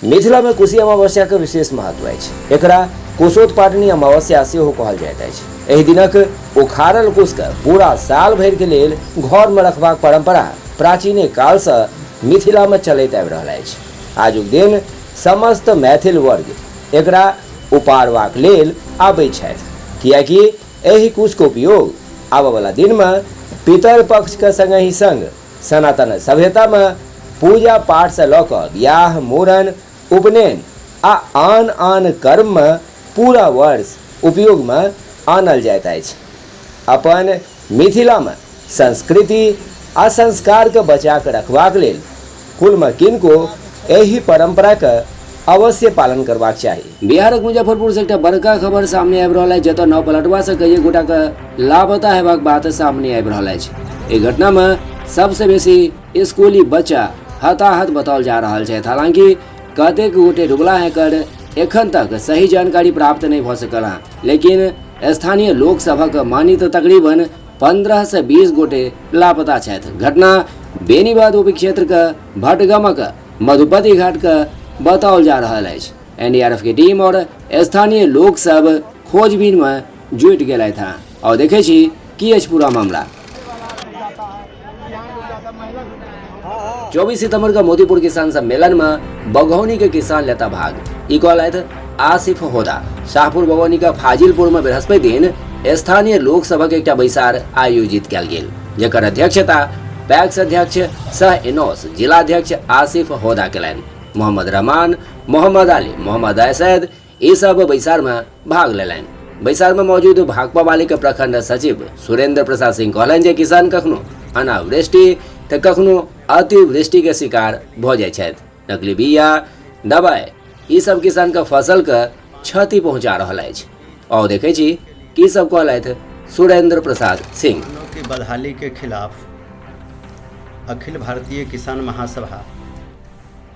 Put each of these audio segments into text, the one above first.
मिथिला में कुशी अमावस्या के विशेष महत्व अछि। एकरा कुशोत्पाटनी अमावस्या सेहो कहल जाइत अछि। एहि दिनक उखाड़ल कुश के पूरा साल भरि के लेल घर में रखबाक परंपरा प्राचीन काल से मिथिला में चलैत आबि रहल अछि। आजुक दिन समस्त मैथिल वर्ग एकरा उपारबाक लेल आबै छथि, कियाकि एहि कुश के उपयोग आबय वाला दिन में पितर पक्ष के संगहि संग सनातन सभ्यता में पूजा पाठ से लऽ कऽ बियाह, मूड़न, उपनयन आ आन आन कर्म में पूरा वर्ष उपयोग में आनल जाइत अछि। अपन मिथिला में संस्कृति आ संस्कार के बचा के रखबाक लेल कुल में किनको एहि परंपरा के अवश्य पालन करबाक चाही। बिहारक मुजफ्फरपुर से एकटा बड़का खबर सामने आबि रहल अछि, जतऽ नाव पलटवा से कई गोटा के लापता हेबाक बात सामने आबि रहल अछि। एहि घटना में सबसे बेसी स्कूली बच्चा हताहत बताओल जा रहल छथि। हालांकि कतेक गोटे डूबला एकर एखन तक सही जानकारी प्राप्त नहीं भऽ सकल है, लेकिन स्थानीय लोक सभक मानी तऽ तकरीबन 15 से 20 गोटे लापता छथि। घटना बेनीबाद उप क्षेत्र के भटगमक मधुपति घाट के बताओल जा रहल अछि। एनडीआरएफ की टीम और स्थानीय लोक सब खोजबीन में जुटि गेलथि हैं और देखे छी की अछि पूरा मामला। 24 सितंबर का मोतीपुर किसान सम्मेलन में बघौनी के किसान लेता भाग। ई कहलथि आसिफ होदा। शाहपुर बघौनी का फाजिलपुर में बृहस्पति दिन स्थानीय लोक सभा के एकटा बैसार आयोजित कयल गेल, जेकर अध्यक्षता पैक्स अध्यक्ष सह इनोस जिलाध्यक्ष आसिफ होदा केलनि। मोहम्मद रहमान, मोहम्मद अली, मोहम्मद असद ई सब बैसार में भाग लेलनि। बैसार में मौजूद भाकपा माले के प्रखंड सचिव सुरेंद्र प्रसाद सिंह कहलनि जे किसान कखनो अनावृष्टि तो कखनो अतिवृष्टि के शिकार भ जाय छथि। नकली बिया, दवाई ई सब किसान के फसल के क्षति पहुंचा रहल अछि। और देखे छी की सब कहलथि सुरेंद्र प्रसाद सिंह। की बदहाली के खिलाफ अखिल भारतीय किसान महासभा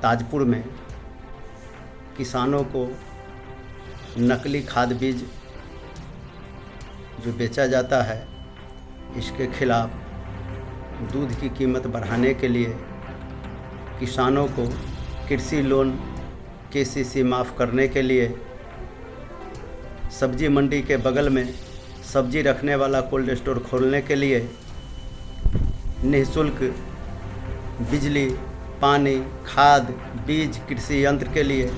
ताजपुर में किसानों को नकली खाद बीज जो बेचा जाता है इसके खिलाफ दूध की कीमत बढ़ाने के लिए किसानों को कृषि लोन केसीसी माफ़ करने के लिए सब्जी मंडी के बगल में सब्जी रखने वाला कोल्ड स्टोर खोलने के लिए निःशुल्क बिजली, पानी, खाद, बीज, कृषि यंत्र के लिए।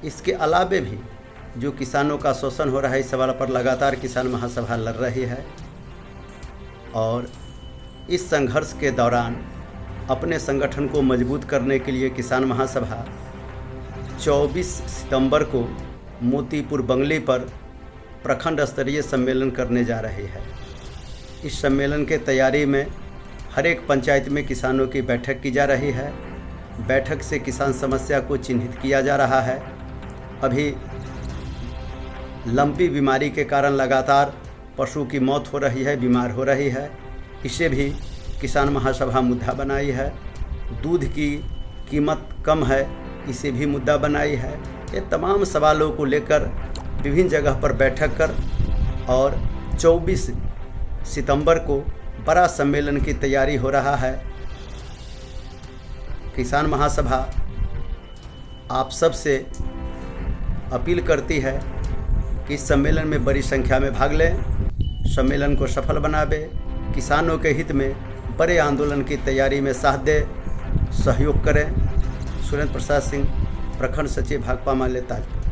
इसके अलावे भी जो किसानों का शोषण हो रहा है, इस सवाल पर लगातार किसान महासभा लड़ रही है और इस संघर्ष के दौरान अपने संगठन को मजबूत करने के लिए किसान महासभा 24 सितंबर को मोतीपुर बंगली पर प्रखंड स्तरीय सम्मेलन करने जा रही है। इस सम्मेलन के तैयारी में हर एक पंचायत में किसानों की बैठक की जा रही है। बैठक से किसान समस्या को चिन्हित किया जा रहा है। अभी लंपी बीमारी के कारण लगातार पशु की मौत हो रही है, बीमार हो रही है, इसे भी किसान महासभा मुद्दा बनाई है। दूध की कीमत कम है, इसे भी मुद्दा बनाई है। ये तमाम सवालों को लेकर विभिन्न जगह पर बैठक कर और 24 सितंबर को बड़ा सम्मेलन की तैयारी हो रहा है। किसान महासभा आप सब से अपील करती है कि इस सम्मेलन में बड़ी संख्या में भाग लें, सम्मेलन को सफल बनावे, किसानों के हित में बड़े आंदोलन की तैयारी में साथ दे, सहयोग करें। सुरेंद्र प्रसाद सिंह, प्रखंड सचिव भाकपा माले ताजपुर।